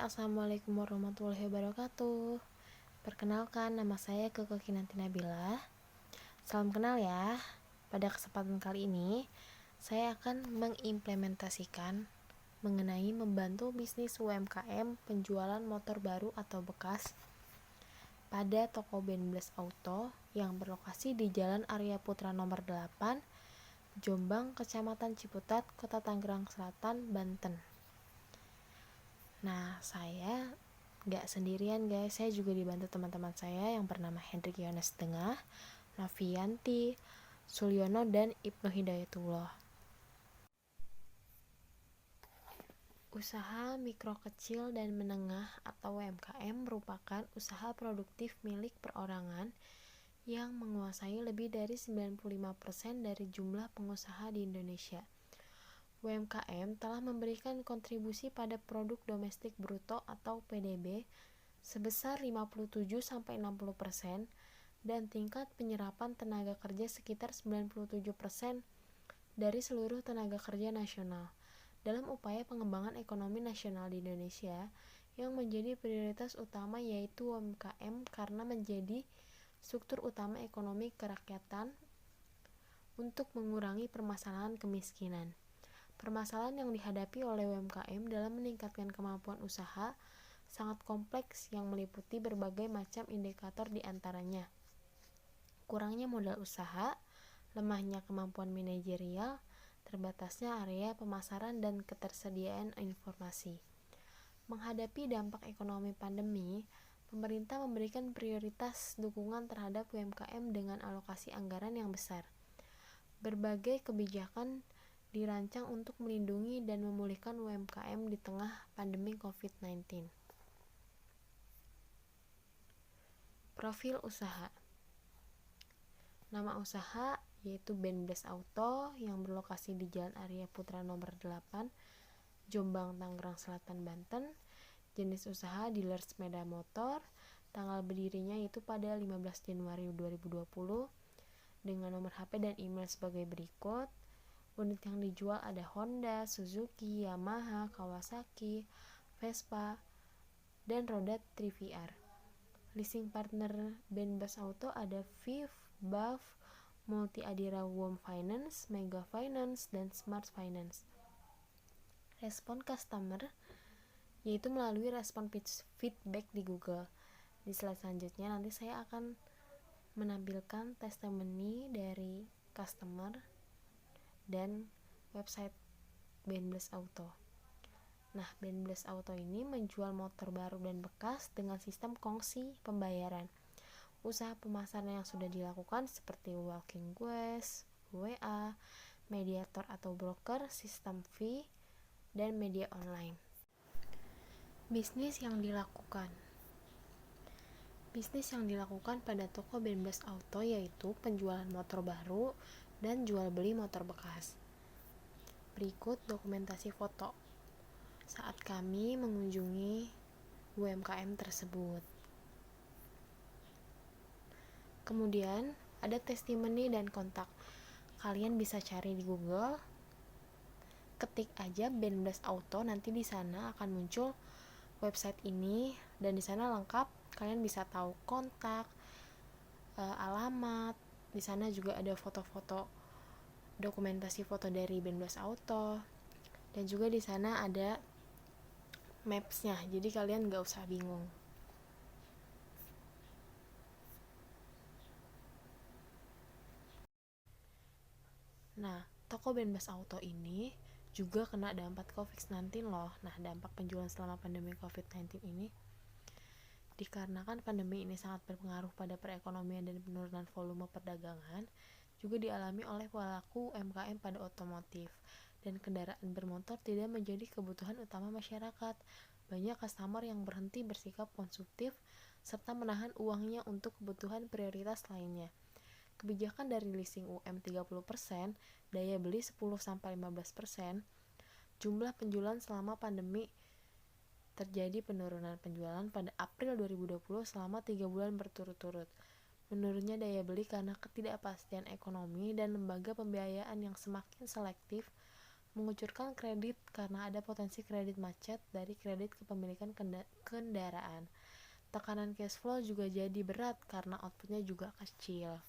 Assalamualaikum warahmatullahi wabarakatuh. Perkenalkan, nama saya Keke Kinanti Nabila. Salam kenal ya. Pada kesempatan kali ini, saya akan mengimplementasikan mengenai membantu bisnis UMKM penjualan motor baru atau bekas pada toko Benbles Auto yang berlokasi di Jalan Arya Putra nomor 8, Jombang, Kecamatan Ciputat, Kota Tangerang Selatan, Banten. Nah, saya gak sendirian guys, saya juga dibantu teman-teman saya yang bernama Hendrik Yones Tengah, Novianti, Sulyono, dan Ibnu Hidayatullah. Usaha mikro kecil dan menengah atau UMKM merupakan usaha produktif milik perorangan yang menguasai lebih dari 95% dari jumlah pengusaha di Indonesia. UMKM telah memberikan kontribusi pada produk domestik bruto atau PDB sebesar 57-60% dan tingkat penyerapan tenaga kerja sekitar 97% dari seluruh tenaga kerja nasional dalam upaya pengembangan ekonomi nasional di Indonesia yang menjadi prioritas utama yaitu UMKM karena menjadi struktur utama ekonomi kerakyatan untuk mengurangi permasalahan kemiskinan. Permasalahan yang dihadapi oleh UMKM dalam meningkatkan kemampuan usaha sangat kompleks yang meliputi berbagai macam indikator di antaranya kurangnya modal usaha, lemahnya kemampuan manajerial, terbatasnya area pemasaran dan ketersediaan informasi. Menghadapi dampak ekonomi pandemi, pemerintah memberikan prioritas dukungan terhadap UMKM dengan alokasi anggaran yang besar. Berbagai kebijakan dirancang untuk melindungi dan memulihkan UMKM di tengah pandemi COVID-19. Profil usaha. Nama usaha yaitu Benbles Auto yang berlokasi di Jalan Arya Putra nomor 8, Jombang, Tangerang Selatan, Banten. Jenis usaha dealer sepeda motor. Tanggal berdirinya yaitu pada 15 Januari 2020 dengan nomor HP dan email sebagai berikut. Unit yang dijual ada Honda, Suzuki, Yamaha, Kawasaki, Vespa, dan roda 3VR. Leasing partner Benbles Auto ada VIF, BAF, Multi Adira Wom Finance, Mega Finance, dan Smart Finance. Respon customer yaitu melalui respon feedback di Google. Di slide selanjutnya nanti saya akan menampilkan testimoni dari customer dan website Benbles Auto. Nah, Benbles Auto ini menjual motor baru dan bekas dengan sistem kongsi pembayaran. Usaha pemasaran yang sudah dilakukan seperti walking goods, WA, mediator atau broker, sistem fee, dan media online. Bisnis yang dilakukan pada toko Benbles Auto yaitu penjualan motor baru dan jual beli motor bekas. Berikut dokumentasi foto saat kami mengunjungi UMKM tersebut. Kemudian ada testimoni dan kontak. Kalian bisa cari di Google, ketik aja Benbles Auto, nanti di sana akan muncul website ini dan di sana lengkap. Kalian bisa tahu kontak, alamat. Di sana juga ada foto-foto, dokumentasi foto dari Benbles Auto, dan juga di sana ada maps-nya. Jadi kalian nggak usah bingung. Nah, toko Benbles Auto ini juga kena dampak COVID-19 loh. Nah, dampak penjualan selama pandemi COVID-19 ini dikarenakan pandemi ini sangat berpengaruh pada perekonomian dan penurunan volume perdagangan, juga dialami oleh pelaku UMKM pada otomotif dan kendaraan bermotor tidak menjadi kebutuhan utama masyarakat. Banyak customer yang berhenti bersikap konsumtif serta menahan uangnya untuk kebutuhan prioritas lainnya. Kebijakan dari leasing UM 30%, daya beli 10-15%, jumlah penjualan selama pandemi terjadi penurunan penjualan pada April 2020 selama 3 bulan berturut-turut. Menurunnya daya beli karena ketidakpastian ekonomi dan lembaga pembiayaan yang semakin selektif mengucurkan kredit karena ada potensi kredit macet dari kredit kepemilikan kendaraan. Tekanan cash flow juga jadi berat karena outputnya juga kecil.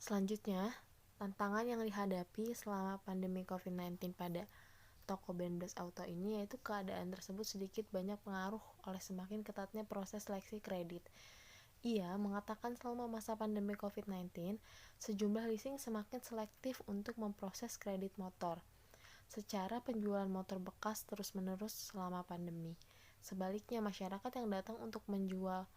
Selanjutnya, tantangan yang dihadapi selama pandemi COVID-19 pada toko Ben Blast Auto ini yaitu keadaan tersebut sedikit banyak pengaruh oleh semakin ketatnya proses seleksi kredit. Ia mengatakan selama masa pandemi COVID-19, sejumlah leasing semakin selektif untuk memproses kredit motor. Secara penjualan motor bekas terus-menerus selama pandemi. Sebaliknya, masyarakat yang datang untuk menjual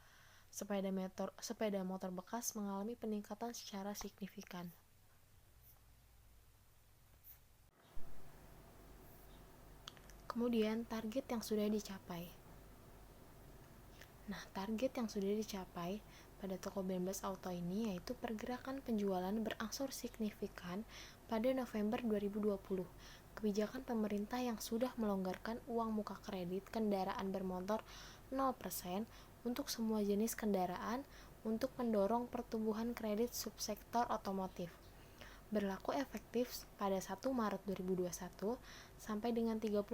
sepeda motor bekas mengalami peningkatan secara signifikan. Kemudian, target yang sudah dicapai. Nah, target yang sudah dicapai pada toko Ben Blast Auto ini yaitu pergerakan penjualan berangsur signifikan pada November 2020. Kebijakan pemerintah yang sudah melonggarkan uang muka kredit kendaraan bermotor 0% untuk semua jenis kendaraan untuk mendorong pertumbuhan kredit subsektor otomotif. Berlaku efektif pada 1 Maret 2021 sampai dengan 31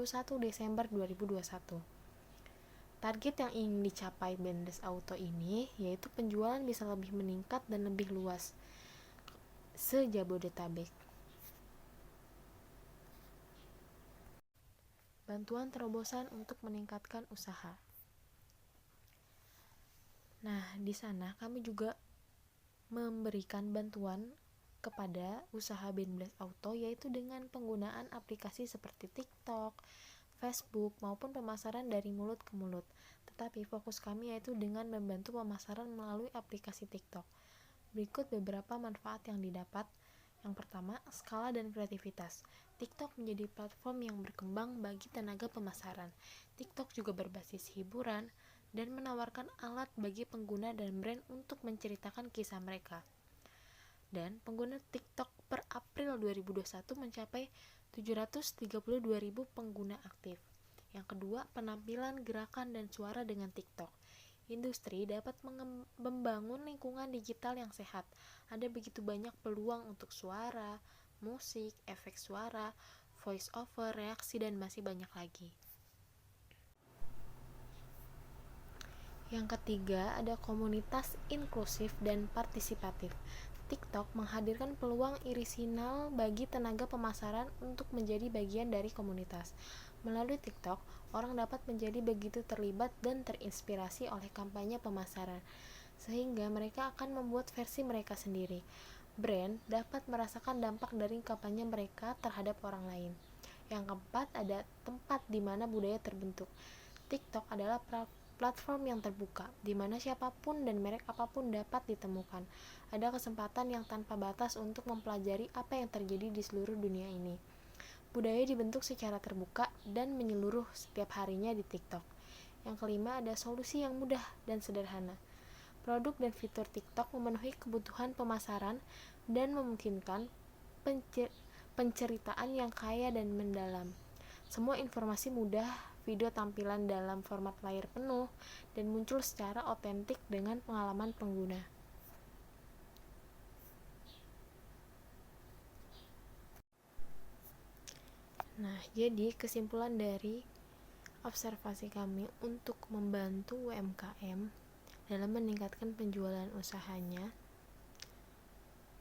Desember 2021. Target yang ingin dicapai Ben Blast Auto ini yaitu penjualan bisa lebih meningkat dan lebih luas se-Jabodetabek. Bantuan terobosan untuk meningkatkan usaha. Nah, di sana kami juga memberikan bantuan kepada usaha Ben Blast Auto yaitu dengan penggunaan aplikasi seperti TikTok, Facebook, maupun pemasaran dari mulut ke mulut. Tetapi fokus kami yaitu dengan membantu pemasaran melalui aplikasi TikTok. Berikut beberapa manfaat yang didapat. Yang pertama, skala dan kreativitas. TikTok menjadi platform yang berkembang bagi tenaga pemasaran. TikTok juga berbasis hiburan dan menawarkan alat bagi pengguna dan brand untuk menceritakan kisah mereka. Dan pengguna TikTok per April 2021 mencapai 732.000 pengguna aktif. Yang kedua, penampilan, gerakan, dan suara dengan TikTok. Industri dapat membangun lingkungan digital yang sehat. Ada begitu banyak peluang untuk suara, musik, efek suara, voice over, reaksi, dan masih banyak lagi. Yang ketiga, ada komunitas inklusif dan partisipatif. TikTok menghadirkan peluang orisinal bagi tenaga pemasaran untuk menjadi bagian dari komunitas. Melalui TikTok, orang dapat menjadi begitu terlibat dan terinspirasi oleh kampanye pemasaran, sehingga mereka akan membuat versi mereka sendiri. Brand dapat merasakan dampak dari kampanye mereka terhadap orang lain. Yang keempat, ada tempat di mana budaya terbentuk. TikTok adalah platform yang terbuka, di mana siapapun dan merek apapun dapat ditemukan. Ada kesempatan yang tanpa batas untuk mempelajari apa yang terjadi di seluruh dunia ini. Budaya dibentuk secara terbuka dan menyeluruh setiap harinya di TikTok. Yang kelima, ada solusi yang mudah dan sederhana. Produk dan fitur TikTok memenuhi kebutuhan pemasaran dan memungkinkan penceritaan yang kaya dan mendalam. Semua informasi mudah, video tampilan dalam format layar penuh, dan muncul secara otentik dengan pengalaman pengguna. Nah, jadi kesimpulan dari observasi kami untuk membantu UMKM dalam meningkatkan penjualan usahanya,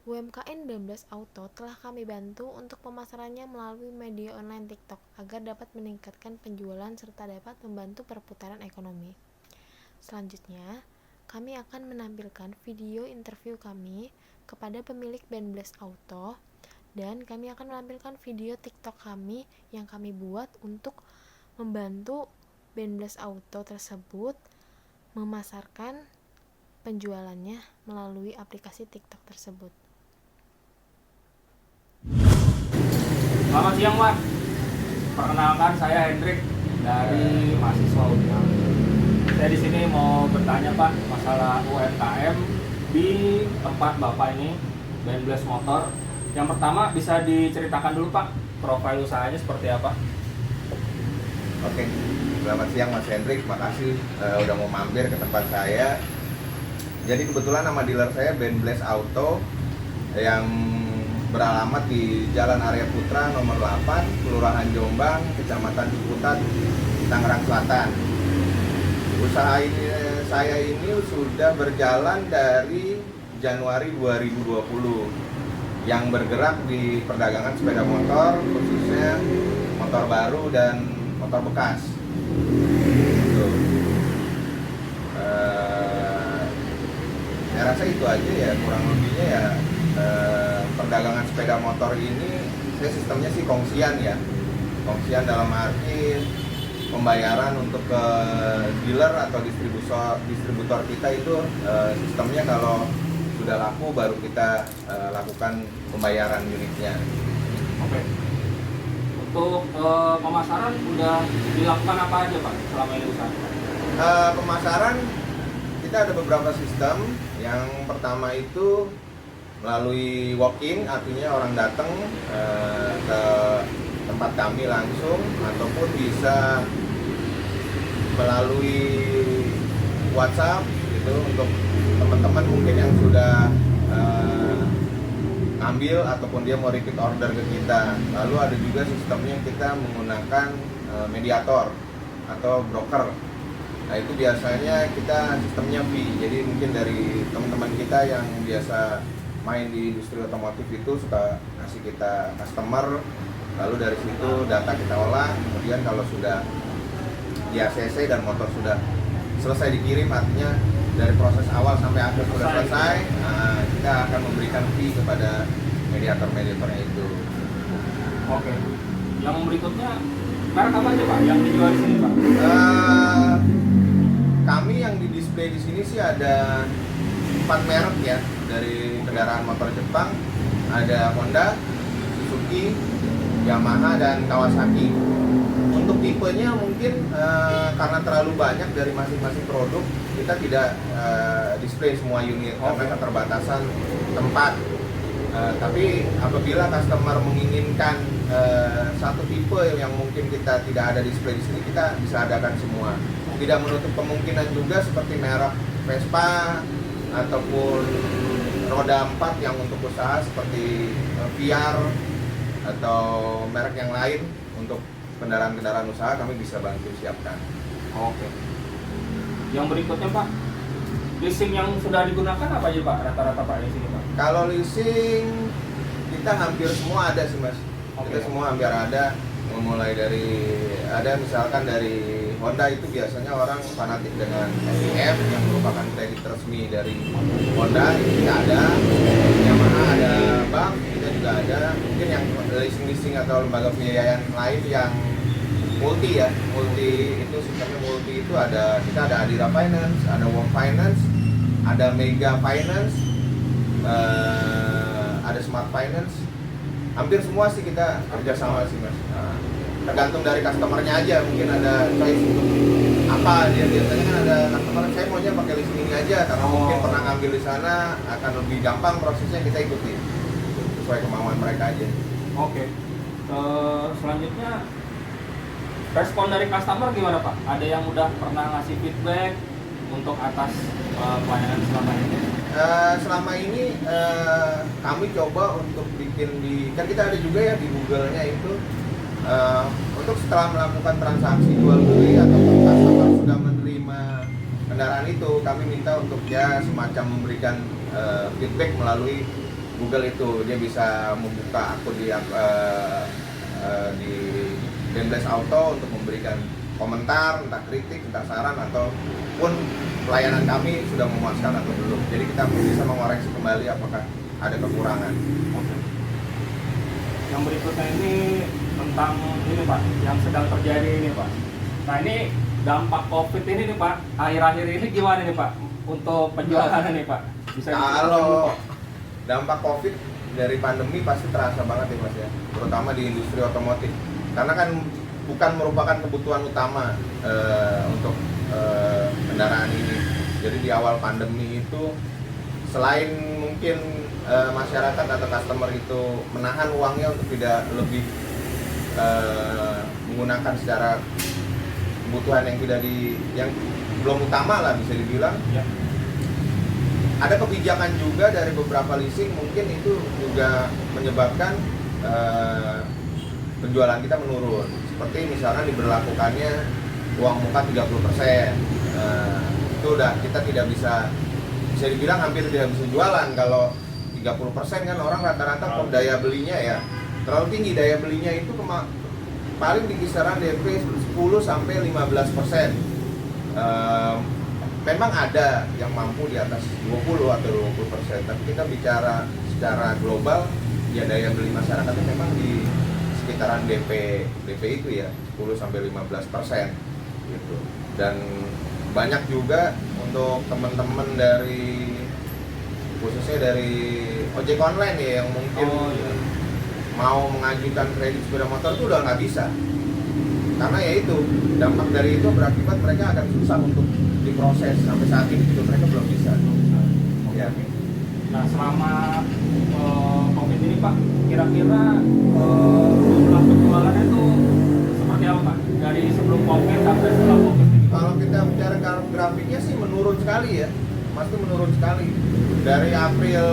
UMKM Ben Blast Auto telah kami bantu untuk pemasarannya melalui media online TikTok agar dapat meningkatkan penjualan serta dapat membantu perputaran ekonomi. Selanjutnya, kami akan menampilkan video interview kami kepada pemilik Ben Blast Auto dan kami akan menampilkan video TikTok kami yang kami buat untuk membantu Ben Blast Auto tersebut memasarkan penjualannya melalui aplikasi TikTok tersebut. Selamat siang, Mas. Perkenalkan, saya Hendrik dari mahasiswa UNAM. Saya di sini mau bertanya, Pak, masalah UMKM di tempat Bapak ini, Ben Blast Motor. Yang pertama bisa diceritakan dulu, Pak, profil usahanya seperti apa? Oke, selamat siang Mas Hendrik, makasih udah mau mampir ke tempat saya. Jadi kebetulan nama dealer saya Ben Blast Auto yang beralamat di Jalan Arya Putra nomor 8, Kelurahan Jombang, Kecamatan Ciputat, Tangerang Selatan. Usaha ini saya ini sudah berjalan dari Januari 2020 yang bergerak di perdagangan sepeda motor, khususnya motor baru dan motor bekas. Gitu. Saya rasa itu aja ya, kurang lebihnya ya. Perdagangan sepeda motor ini saya sistemnya sih kongsian ya, kongsian dalam arti pembayaran untuk ke dealer atau distributor kita itu sistemnya kalau sudah laku baru kita lakukan pembayaran unitnya. Oke. Untuk pemasaran udah dilakukan apa aja Pak selama ini usaha? Pemasaran kita ada beberapa sistem. Yang pertama itu melalui walk-in, artinya orang datang ke tempat kami langsung, ataupun bisa melalui WhatsApp gitu untuk teman-teman mungkin yang sudah ngambil ataupun dia mau repeat order ke kita. Lalu ada juga sistemnya kita menggunakan mediator atau broker. Nah itu biasanya kita sistemnya fee, jadi mungkin dari teman-teman kita yang biasa main di industri otomotif itu suka kasih kita customer, lalu dari situ data kita olah, kemudian kalau sudah di ACC dan motor sudah selesai dikirim, artinya dari proses awal sampai akhir sudah selesai, nah, kita akan memberikan fee kepada mediator-mediatornya itu. Oke. Yang berikutnya merek apa aja Pak yang dijual di sini Pak? Kami yang di display di sini sih ada 4 merek ya, dari kendaraan motor Jepang, ada Honda, Suzuki, Yamaha, dan Kawasaki. Untuk tipenya mungkin karena terlalu banyak dari masing-masing produk, kita tidak display semua unit karena keterbatasan tempat. Tapi apabila customer menginginkan satu tipe yang mungkin kita tidak ada display di sini, kita bisa adakan semua. Tidak menutup kemungkinan juga seperti merek Vespa ataupun roda 4 yang untuk usaha seperti VR atau merek yang lain untuk kendaraan-kendaraan usaha kami bisa bantu siapkan. Oke. Yang berikutnya Pak, leasing yang sudah digunakan apa aja Pak? Rata-rata Pak di sini Pak? Kalau leasing kita hampir semua ada sih Mas. Kita semua hampir ada, mulai dari ada misalkan dari Honda itu biasanya orang fanatik dengan SIF yang merupakan kredit resmi dari Honda, itu kita ada. Yamaha ada bank, kita juga ada. Mungkin yang leasing atau lembaga pembiayaan lain yang multi ya, multi itu sistemnya multi itu ada, kita ada Adira Finance, ada Wong Finance, ada Mega Finance, ada Smart Finance. Hampir semua sih kita kerjasama sih Mas. Nah, tergantung dari customernya aja, mungkin ada choice untuk apa dia biasanya kan ada customer saya maunya pakai leasing ini aja karena mungkin pernah ngambil di sana, akan lebih gampang prosesnya, kita ikuti sesuai kemauan mereka aja. Oke. Selanjutnya respon dari customer gimana Pak? Ada yang udah pernah ngasih feedback untuk atas pelayanan selama ini? Selama ini kami coba untuk bikin kan kita ada juga ya di Google-nya itu untuk setelah melakukan transaksi jual beli atau customer sudah menerima kendaraan itu, kami minta untuk dia semacam memberikan feedback melalui Google itu. Dia bisa membuka akun di BeMBLES Auto untuk memberikan komentar, entah kritik, entah saran, ataupun pelayanan kami sudah memuaskan atau belum. Jadi kita bisa mengoreksi kembali apakah ada kekurangan. Oke. Yang berikutnya ini tentang ini Pak, yang sedang terjadi ini Pak. Nah ini dampak COVID ini nih Pak, akhir-akhir ini gimana nih Pak untuk penjualan nih Pak? Bisa kalau dampak COVID dari pandemi pasti terasa banget ya Mas ya, terutama di industri otomotif. Karena kan bukan merupakan kebutuhan utama untuk kendaraan ini. Jadi di awal pandemi itu selain mungkin masyarakat atau customer itu menahan uangnya untuk tidak lebih menggunakan secara kebutuhan yang belum utama lah bisa dibilang. Ya. ada kebijakan juga dari beberapa leasing, mungkin itu juga menyebabkan penjualan kita menurun. Seperti misalnya diberlakukannya uang muka 30%. Itu udah kita tidak bisa dibilang hampir tidak bisa jualan. Kalau 30% kan orang rata-rata daya belinya ya terlalu tinggi. Daya belinya itu paling di kisaran DP 10 sampai 15%. Memang ada yang mampu di atas 20 atau 20%, tapi kita bicara secara global ya daya beli masyarakatnya memang di sekitaran DP itu ya 10 sampai 15% gitu. Dan banyak juga untuk teman-teman dari khususnya dari ojek online ya yang mungkin mau mengajukan kredit sepeda motor itu udah nggak bisa, karena ya itu dampak dari itu berakibat mereka akan susah untuk diproses. Sampai saat ini itu mereka belum bisa. Ya. Nah, selama COVID ini Pak, kira-kira jumlah penjualannya itu seperti apa Pak? Dari sebelum COVID sampai setelah COVID ini? Kalau kita bicara grafiknya sih menurun sekali ya, pasti menurun sekali. Dari April,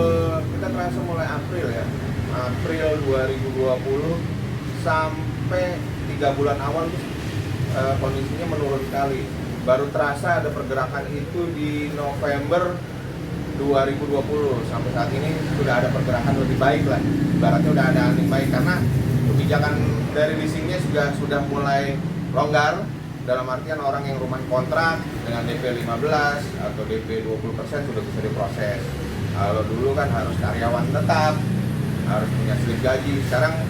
kita terasa mulai April ya, April 2020 sampai 3 bulan awal itu kondisinya menurun sekali. Baru terasa ada pergerakan itu di November 2020. Sampai saat ini sudah ada pergerakan lebih baik lah. Ibaratnya udah ada angin baik karena kebijakan dari leasingnya juga sudah mulai longgar. Dalam artian orang yang rumah kontrak dengan DP 15 atau DP 20% sudah bisa diproses. Kalau dulu kan harus karyawan tetap, harus punya slip gaji. Sekarang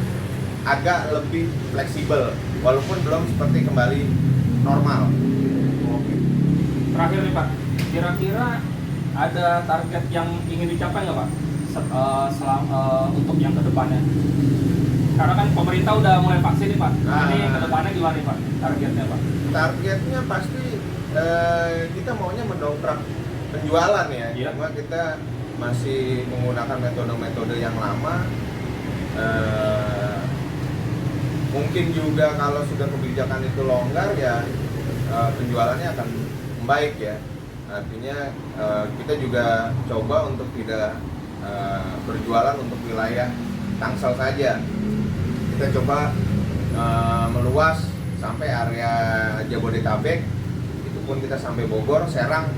agak lebih fleksibel, walaupun belum seperti kembali normal. Oke. Terakhir nih Pak, kira-kira ada target yang ingin dicapai nggak Pak untuk yang kedepannya? Karena kan pemerintah udah mulai vaksin nih Pak. Ini kedepannya gimana nih Pak targetnya Pak? Targetnya pasti kita maunya mendongkrak penjualan ya. Cuma kita masih menggunakan metode-metode yang lama. Mungkin juga kalau sudah kebijakan itu longgar ya penjualannya akan membaik ya. Artinya kita juga coba untuk tidak berjualan untuk wilayah Tangsel saja. Kita coba meluas sampai area Jabodetabek, itu pun kita sampai Bogor, Serang.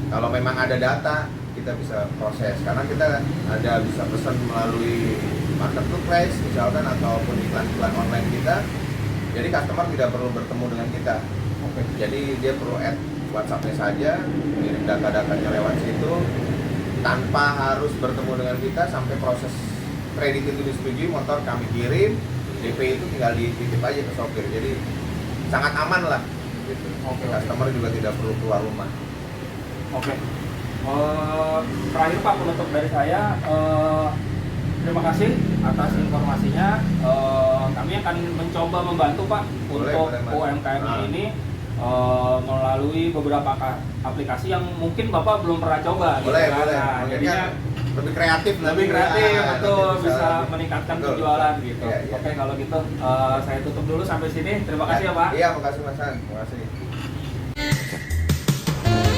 Kalau memang ada data kita bisa proses, karena kita ada bisa pesan melalui marketplace misalkan ataupun iklan-iklan online kita. Jadi customer tidak perlu bertemu dengan kita. Jadi dia perlu add WhatsApp-nya saja, kirim data-datanya lewat situ tanpa harus bertemu dengan kita. Sampai proses kredit itu disetujui, motor kami kirim, DP itu tinggal dititip aja ke sopir. Jadi sangat aman lah gitu. Customer juga tidak perlu keluar rumah. Oke. Terakhir Pak, penutup dari saya, terima kasih atas informasinya. Kami akan mencoba membantu Pak untuk UMKM ini melalui beberapa aplikasi yang mungkin Bapak belum pernah coba. Boleh. Nah, jadinya lebih kreatif, betul, bisa meningkatkan betul, penjualan gitu. Ya. Oke, kalau gitu saya tutup dulu sampai sini. Terima kasih ya Pak. Iya, makasih Mas Han. Terima kasih.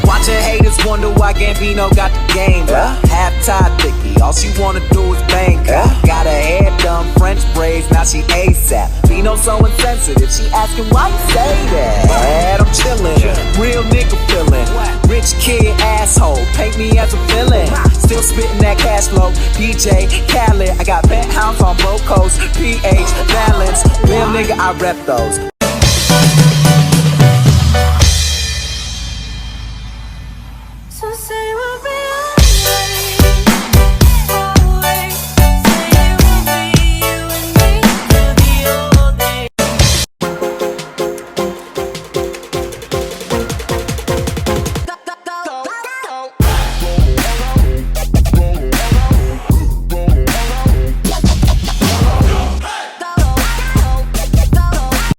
Watching haters wonder why Gambino got the game. Half-tied Vicky, all she wanna do is bang. Got her hair done, French braids, now she ASAP. Bino so insensitive, she asking why you say that. I'm chillin', real nigga feelin'. Rich kid asshole, paint me as a villain. Still spittin' that cash flow, DJ Khaled. I got penthouse on Brocos, PH, Balance. Real nigga, I rep those.